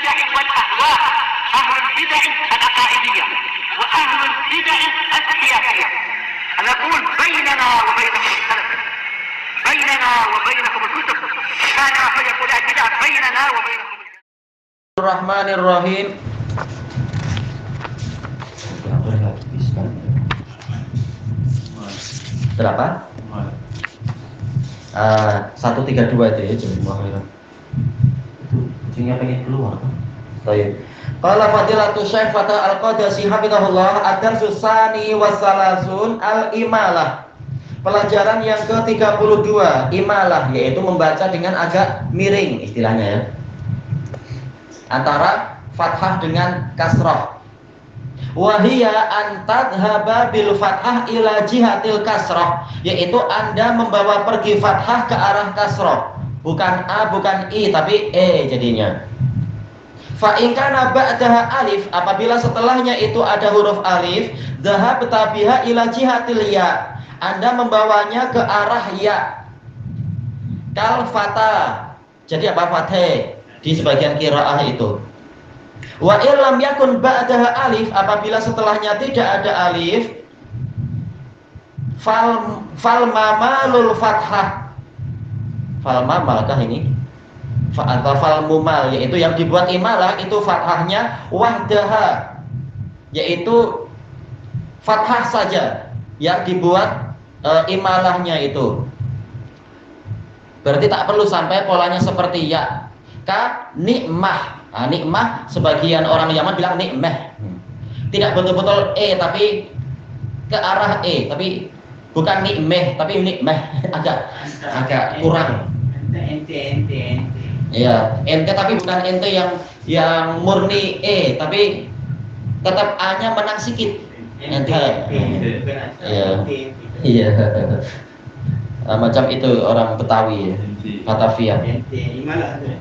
البدع والأهواء، أهل البدع العقائدية وأهل البدع السياسية. نقول بيننا وبينكم السلف، بيننا وبينكم الكتب، كان فيقول البدع بيننا وبينكم. Bismillahirrahmanirrahim. Berapa? 132 itu ya, jumlah. Kucingnya pengen keluar kan? Baik. Qala Fadilatu Syekh Fatah Al-Qadasi hafizahullah ad-darsus tsani wassalasun al-imalah. Pelajaran yang ke-32, imalah, yaitu membaca dengan agak miring istilahnya ya. Antara fathah dengan kasrah. Wahia antadhaba bil fathah ila jihatil kasrah, yaitu Anda membawa pergi fathah ke arah kasrah. Bukan A, bukan I, tapi E jadinya. Fa in kana ba'daha alif, apabila setelahnya itu ada huruf alif, dhahabta biha ila jihatil ya, Anda membawanya ke arah ya. Kal fatah. Jadi apa fathah di sebagian qiraah itu. Wa illam yakun ba'daha alif, apabila setelahnya tidak ada alif, fal mamalul fathah. Fal mamalkah ini? Atau fal mumal, yaitu yang dibuat imalah itu fathahnya wahdaha, yaitu fathah saja yang dibuat imalahnya itu. Berarti tak perlu sampai polanya seperti ya. Ka nikmah. Nah, nikmah sebagian orang Yaman bilang nikmah. Tidak betul-betul e tapi ke arah e, tapi bukan nikmah tapi nikmah, agak kurang. Ente. Iya, ente tapi bukan ente yang murni e, tapi tetap a-nya menang sedikit. Ente. Iya. Iya. Macam itu orang Betawi ya. Batavia.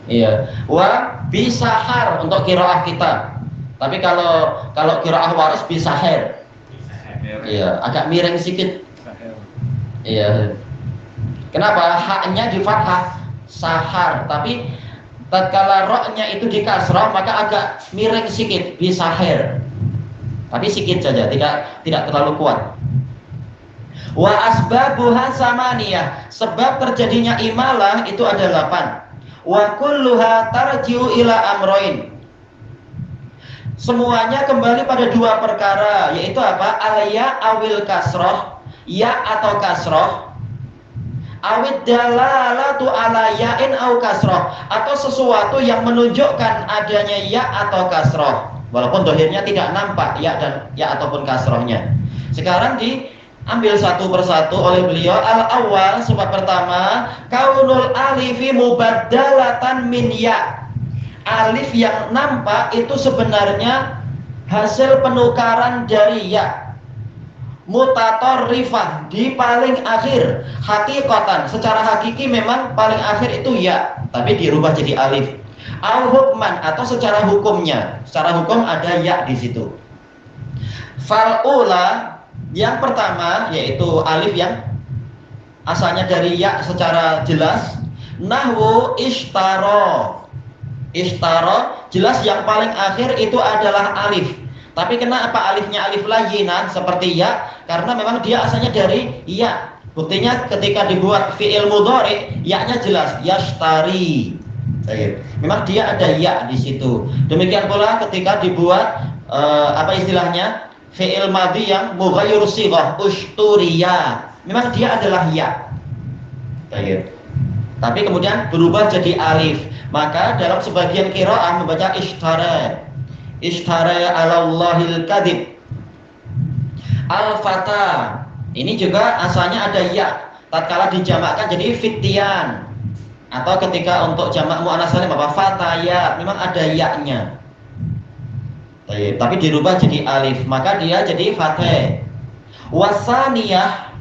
Iya. Wa bisahar untuk qiraah kita. Tapi kalau qiraah waris bisahar. Iya, agak miring sedikit. Iya. Kenapa? Haknya di fathah sahar, tapi tatkala ra-nya itu di kasrah maka agak miring sedikit bisahar. Tapi sedikit saja, tidak terlalu kuat. Wa asbabuha samaniyah, sebab terjadinya imalah itu ada 8. Wa kulluha tarji'u ila amroin, semuanya kembali pada 2 perkara, yaitu apa? Al-ya awil kasroh, ya atau kasroh, awid dalalatu ala ya'in au kasroh, atau sesuatu yang menunjukkan adanya ya atau kasroh, walaupun dohirnya tidak nampak ya ataupun kasrohnya. Sekarang ambil satu persatu oleh beliau. Al-awwal, sebab pertama, kaunul alifi mubaddalatan min ya. Alif yang nampak itu sebenarnya hasil penukaran dari ya. Mutatorrifah, di paling akhir. Hakikatan, secara hakiki memang paling akhir itu ya, tapi dirubah jadi alif. Al-hukman, atau secara hukumnya. Secara hukum ada ya di situ. Fal'ula, yang pertama, yaitu alif yang asalnya dari ya secara jelas. Nahwu ishtaro. Ishtaro jelas yang paling akhir itu adalah alif. Tapi kenapa alifnya alif layinan seperti ya? Karena memang dia asalnya dari ya. Buktinya ketika dibuat fi'il mudhari, ya-nya jelas yashtari. Memang dia ada ya di situ. Demikian pula ketika dibuat fi'il madhi yang mughayyir shighah, ushturiya, memang dia adalah ya. Baik. Tapi kemudian berubah jadi alif. Maka dalam sebagian qiraah membaca ishtara. Ishtara 'ala Allahil kadhib. Al-fata. Ini juga asalnya ada ya. Tatkala dijamakkan jadi fityan. Atau ketika untuk jamak muannats salim apa fatayat, memang ada ya-nya. Tapi dirubah jadi alif, maka dia jadi fathah. Wasaniyah,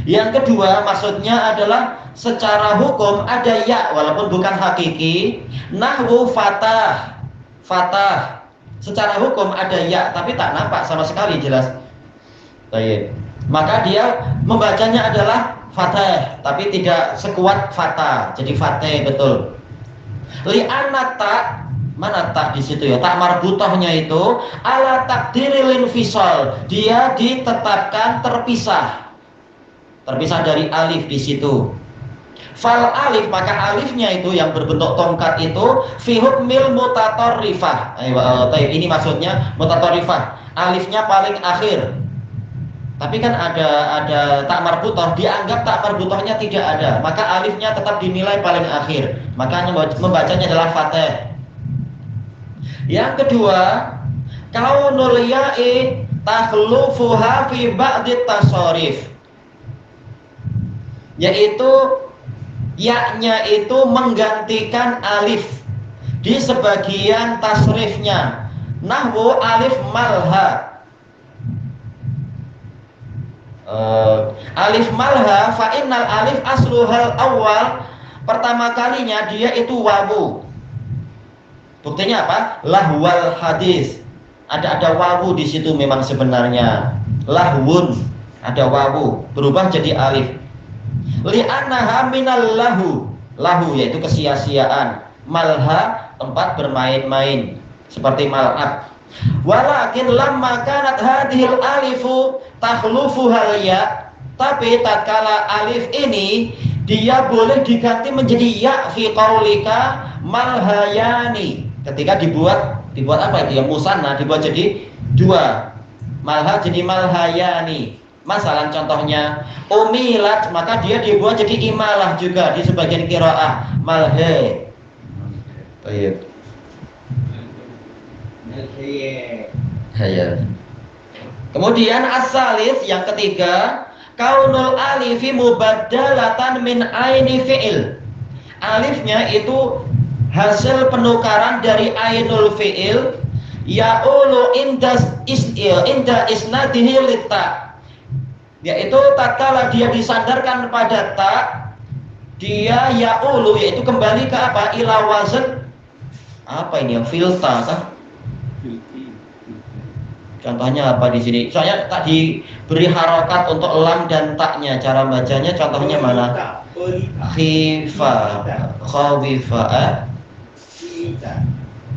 yang kedua maksudnya adalah secara hukum ada ya walaupun bukan hakiki. Nahwu fatah. Fatah secara hukum ada ya tapi tak nampak sama sekali jelas. Baik. Maka dia membacanya adalah fathah tapi tidak sekuat fatah, jadi fathah betul. Li'anna ta, Mana tak di situ ya? Tak marbutohnya itu ala takdiril infisal. Dia ditetapkan terpisah. Terpisah dari alif di situ. Fal alif, maka alifnya itu yang berbentuk tongkat itu fi hukmil mutatorrifah. Ini maksudnya mutatorrifah. Alifnya paling akhir. Tapi kan ada tak marbutoh, dianggap tak marbutohnya tidak ada, maka alifnya tetap dinilai paling akhir, makanya membacanya adalah fatih. Yang kedua, kaunul ya'i takhlufuha fi ba'di tasarif, yaitu ya-nya itu menggantikan alif di sebagian tasrifnya. Nahwu alif malha. Alif malha fa innal alif asluhal awal, pertama kalinya dia itu wawu. Buktinya apa? Lahwal hadis. Ada wawu di situ memang sebenarnya. Lahwun, ada wawu, berubah jadi alif. Li'annaha minal lahu. Lahu yaitu kesia-siaan. Malha tempat bermain-main seperti mal'ab. Walakin lamma kanat hadhil alifu takhlufuhal ya, tapi tatkala alif ini dia boleh diganti menjadi ya fi qaulika malhayani. Ketika dibuat apa itu ya, musanna, dibuat jadi dua, malha jadi malhayani. Masalah contohnya umilat, maka dia dibuat jadi imalah juga di sebagian qiraah malhe. Baik. Kemudian as-salis, yang ketiga, kaunul alifi mubaddalatan min aini fi'il. Alifnya itu hasil penukaran dari ainul fi'il, ya'ulu inda isnadihi litta, yaitu tatkala dia disandarkan pada ta, dia ya'ulu, yaitu kembali ke apa? Ila wazn apa ini ya? Filta kan? Contohnya apa di sini? Soalnya tak diberi harokat untuk lam dan taknya. Cara bacanya contohnya mana? Khifa, khawifa.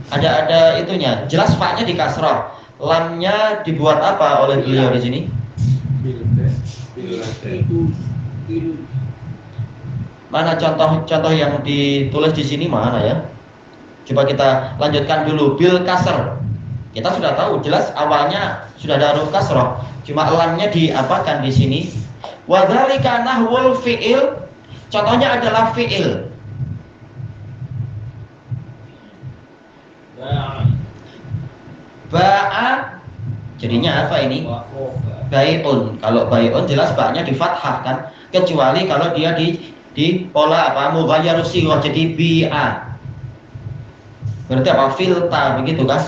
Ada itunya. Jelas faknya di kasroh. Lamnya dibuat apa oleh beliau di sini? Mana contoh yang ditulis di sini mana ya? Coba kita lanjutkan dulu. Bil kasr. Kita sudah tahu jelas awalnya sudah ada huruf kasroh, cuma lamnya diapakan di sini. Wa dzalika nahwul fi'il, contohnya adalah fi'il. Ba'a, jadinya apa ini? Bai'un. Kalau bai'un jelas ba'nya di fathah kan, kecuali kalau dia di pola apa? Mughayyarus sighah, jadi bi'a. Berarti apa? Filta, begitu kan?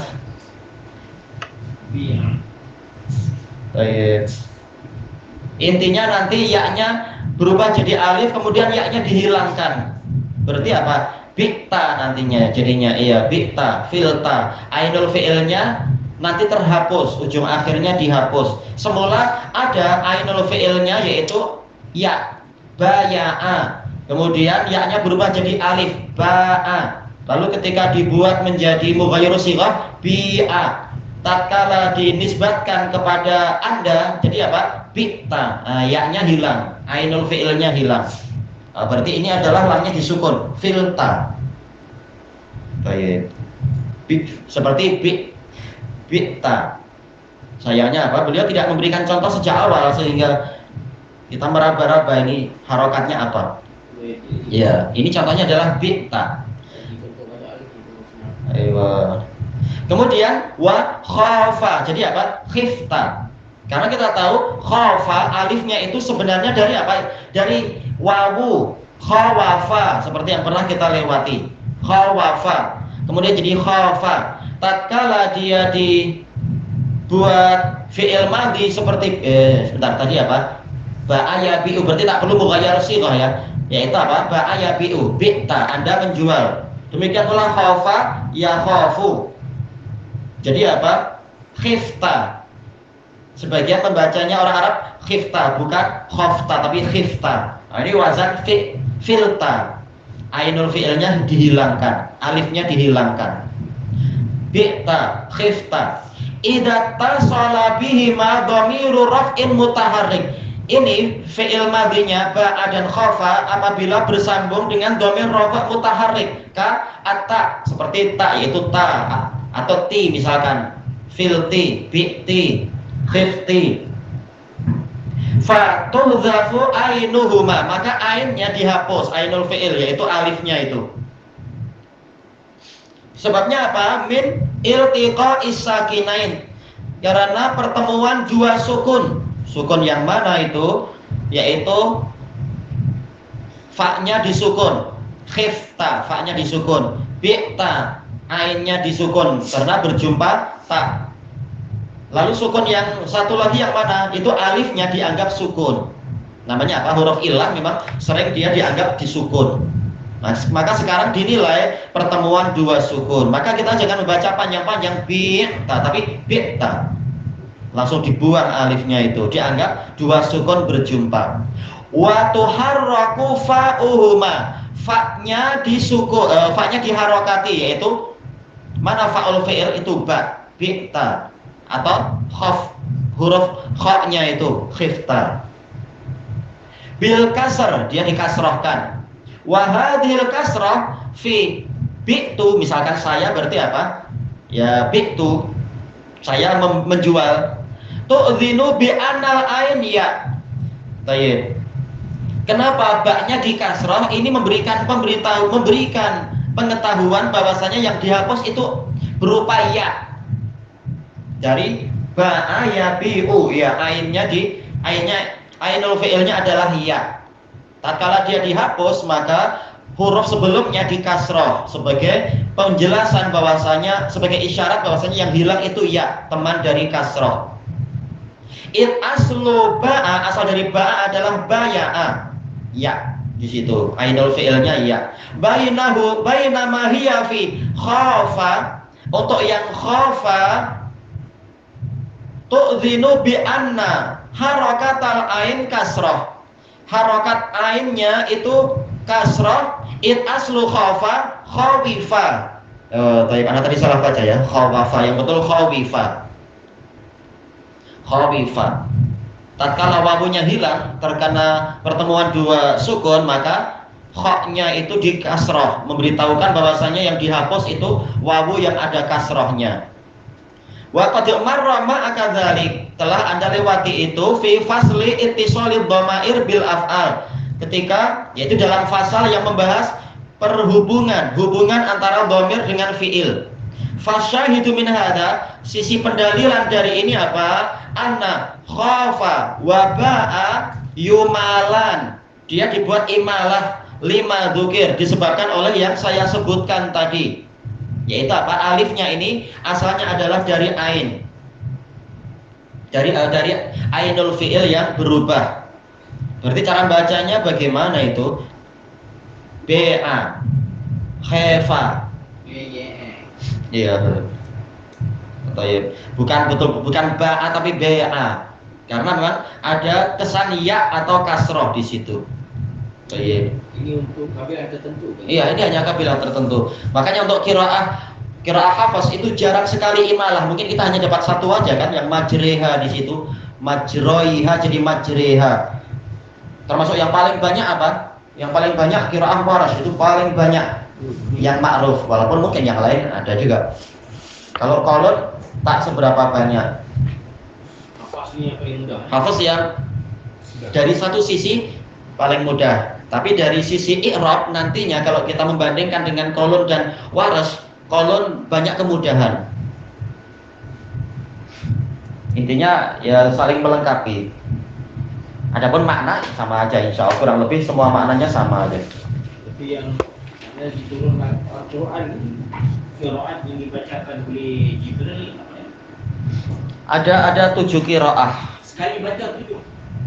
Intinya nanti ya-nya berubah jadi alif, kemudian ya-nya dihilangkan. Berarti apa? Bikta nantinya jadinya, iya bikta, filta. Ainul fi'ilnya nanti terhapus, ujung akhirnya dihapus. Semula ada ainul fi'ilnya yaitu ya, baya'a. Kemudian ya-nya berubah jadi alif, ba'a. Lalu ketika dibuat menjadi mughayyirus sighah, bi'a. Tatkala dinisbatkan kepada Anda, jadi apa? Bikta, ya-nya hilang, ainul fi'ilnya hilang. Berarti ini adalah lamnya disukun, filta. Baik. Seperti bikta. Sayangnya apa? Beliau tidak memberikan contoh sejak awal sehingga kita meraba-raba ini harokatnya apa. Ya, ini contohnya adalah bikta. Ayo. Kemudian wa khafa, jadi apa? Khifta. Karena kita tahu khafa alifnya itu sebenarnya dari apa? Dari wawu, khawafa, seperti yang pernah kita lewati. Khawafa. Kemudian jadi khafa. Tatkala dia dibuat fi'il madhi seperti sebentar tadi apa? Ba'aya bi'u, berarti tak perlu mughayyarus sighah ya. Yaitu apa? Ba'aya bi'u, bi'ta, Anda menjual. Demikian pula khafa ya khafu. Jadi apa? Khifta. Sebagian pembacanya orang Arab khifta, bukan khofta tapi khifta. Nah, ini wazan filta. Ainul fi'ilnya dihilangkan, alifnya dihilangkan. bi'ta, khifta. Idza tasala bihi ma dhamiru raf'in mutaharrik. Ini fi'il madhinya ba'a dan khafa apabila bersambung dengan dhamir rafa' mutaharrik ka atta, seperti ta yaitu ta atau ti misalkan filti, bi'ti, khifti. Fa tuhzafu ainuhuma, maka ainnya dihapus, ainul fi'il yaitu alifnya itu. Sebabnya apa? Min iltiqa'is sakinain, karena pertemuan dua sukun. Sukun yang mana itu? Yaitu fa-nya disukun, khifta, fa-nya disukun, bi'ta, ainnya disukun karena berjumpa ta. Lalu sukun yang satu lagi yang mana? Itu alifnya dianggap sukun. Namanya apa? Huruf ilah memang sering dia dianggap disukun. Nah, maka sekarang dinilai pertemuan dua sukun. Maka kita jangan membaca panjang-panjang bi'ta, tapi bi'ta. Langsung dibuang alifnya itu, dianggap dua sukun berjumpa. Wa tuharraku fa'uhuma, fa-nya disukun, fa-nya diharokati, yaitu mana fa'ul fi'il itu ba, bi'ta, atau khaf, huruf kha-nya itu khifta. Bil kasr, dia dikasrohkan. Wa hadhil kasrah fi bi'tu, misalkan saya berarti apa? Ya bi'tu, saya menjual. Tu'dzinu bi anal ain ya. Baik. Kenapa baknya dikasrah? Ini memberikan pengetahuan bahwasanya yang dihapus itu berupa ya. Dari ba'a ya bi'u, ya ainnya ainul fi'ilnya adalah ya. Tatkala dia dihapus maka huruf sebelumnya dikasrah sebagai penjelasan bahwasanya, sebagai isyarat bahwasanya yang hilang itu ya, teman dari kasrah. Aslu ba'a, asal dari ba'a adalah baya'a, ya, di situ ainul fi'ilnya ya. Bainama hiya fi khafa, untuk yang khafa tu'dzinu bi anna harakatal ain kasrah, harakat ainnya itu kasrah. Aslu khafa khawifa. Tadi anak tadi salah baca ya, khawafa, yang betul khawifa. Khawifa. Tatkala wawunya hilang terkena pertemuan dua sukun, maka kha-nya itu dikasrah, memberitahukan bahwasanya yang dihapus itu wawu yang ada kasrahnya. Wa qad marra ma akadzalik, telah Anda lewati itu fi fasli ittisalid dhamair bil af'al, ketika yaitu dalam fasal yang membahas hubungan antara dhamir dengan fi'il. Fasyahidu min hadza, sisi pendalilan dari ini apa? Anna khafa wa ba'a yumalan, dia dibuat imalah lima dzukir, disebabkan oleh yang saya sebutkan tadi, yaitu apa? Alifnya ini asalnya adalah dari ain, dari ainul fi'il yang berubah. Berarti cara bacanya bagaimana itu? BA, khafa. Iya, bukan ba'a tapi BA, karena memang ada kesan ya atau kasroh di situ. Iya. Ini untuk kabilah tertentu. Kan? Iya, ini hanya kabilah tertentu. Makanya untuk qiraah hafaz itu jarang sekali imalah. Mungkin kita hanya dapat satu aja kan, yang majreha di situ, majroiha jadi majreha. Termasuk yang paling banyak apa? Yang paling banyak qiraah waras itu paling banyak yang ma'ruf, walaupun mungkin yang lain ada juga. Kalau qalun tak seberapa banyak. Hafaznya paling mudah. Hafaz yang dari satu sisi paling mudah, tapi dari sisi i'rab nantinya kalau kita membandingkan dengan qalun dan waras, qalun banyak kemudahan. Intinya ya saling melengkapi. Adapun makna sama aja, insya Allah kurang lebih semua maknanya sama aja. Tapi yang diturunkan Al-Quran, qiraat yang dibacakan oleh Jibril, Ada 7 qiraah. sekali baca 7.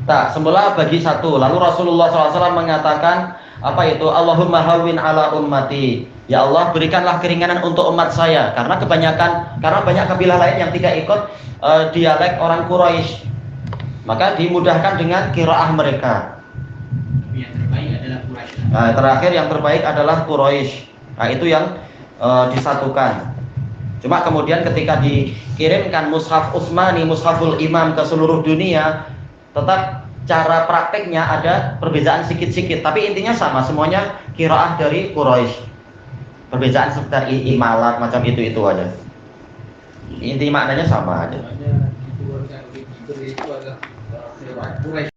Tak, semula bagi satu. Lalu Rasulullah SAW mengatakan apa itu? Allahumma hawwin ala ummati. Ya Allah, berikanlah keringanan untuk umat saya, karena banyak kabilah lain yang tidak ikut dialek orang Quraisy. Maka dimudahkan dengan qiraah mereka. Yang terbaik adalah Quraisy. Nah, terakhir yang terbaik adalah Quraisy. Nah, itu yang disatukan. Cuma kemudian ketika dikirimkan mushaf Utsmani, mushaful Imam ke seluruh dunia, tetap cara prakteknya ada perbedaan sedikit-sedikit, tapi intinya sama, semuanya qiraah dari Quraisy. Perbedaan sekitar imalat macam itu aja. Inti maknanya sama aja. Maknanya dikeluarkan oleh Jibril itu adalah Quraisy.